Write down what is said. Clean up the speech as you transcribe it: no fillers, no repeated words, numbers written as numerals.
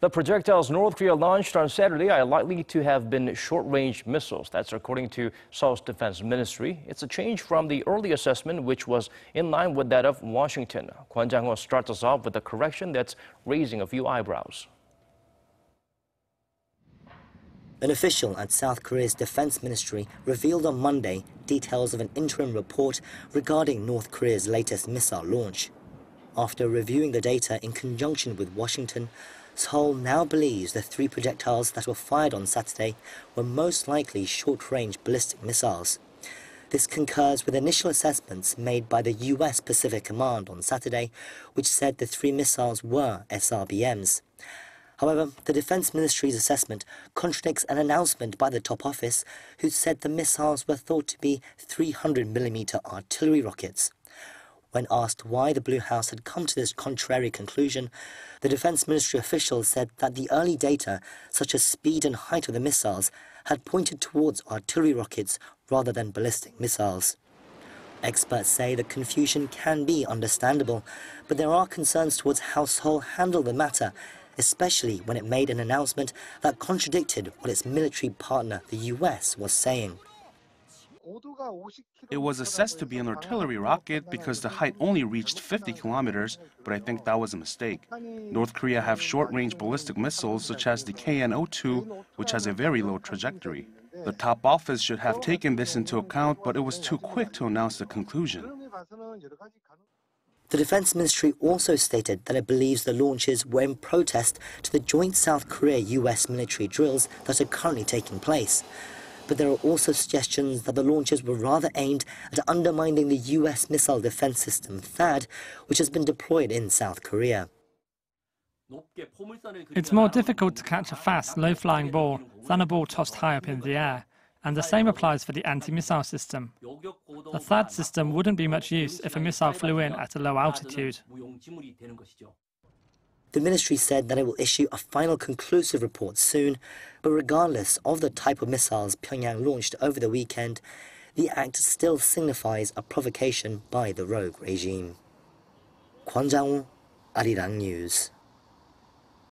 The projectiles North Korea launched on Saturday are likely to have been short-range missiles. That's according to Seoul's defense ministry. It's a change from the early assessment, which was in line with that of Washington. Kwon Jang-ho starts us off with a correction that's raising a few eyebrows. An official at South Korea's defense ministry revealed on Monday details of an interim report regarding North Korea's latest missile launch. After reviewing the data in conjunction with Washington, Seoul now believes the 3 projectiles that were fired on Saturday were most likely short-range ballistic missiles. This concurs with initial assessments made by the US Pacific Command on Saturday, which said the 3 missiles were SRBMs. However, the Defense Ministry's assessment contradicts an announcement by the top office, who said the missiles were thought to be 300mm artillery rockets. When asked why the Blue House had come to this contrary conclusion, the Defense Ministry official said that the early data, such as speed and height of the missiles, had pointed towards artillery rockets rather than ballistic missiles. Experts say the confusion can be understandable, but there are concerns towards how Seoul handled the matter, especially when it made an announcement that contradicted what its military partner, the US, was saying. It was assessed to be an artillery rocket because the height only reached 50 kilometers, but I think that was a mistake. North Korea have short-range ballistic missiles such as the KN-02, which has a very low trajectory. The top office should have taken this into account, but it was too quick to announce the conclusion. The Defense Ministry also stated that it believes the launches were in protest to the joint South Korea-US military drills that are currently taking place. But there are also suggestions that the launches were rather aimed at undermining the US missile defense system THAAD, which has been deployed in South Korea. It's more difficult to catch a fast, low-flying ball than a ball tossed high up in the air, and the same applies for the anti-missile system. The THAAD system wouldn't be much use if a missile flew in at a low altitude. The ministry said that it will issue a final conclusive report soon, but regardless of the type of missiles Pyongyang launched over the weekend, the act still signifies a provocation by the rogue regime. Kwon Jang-ho, Arirang News.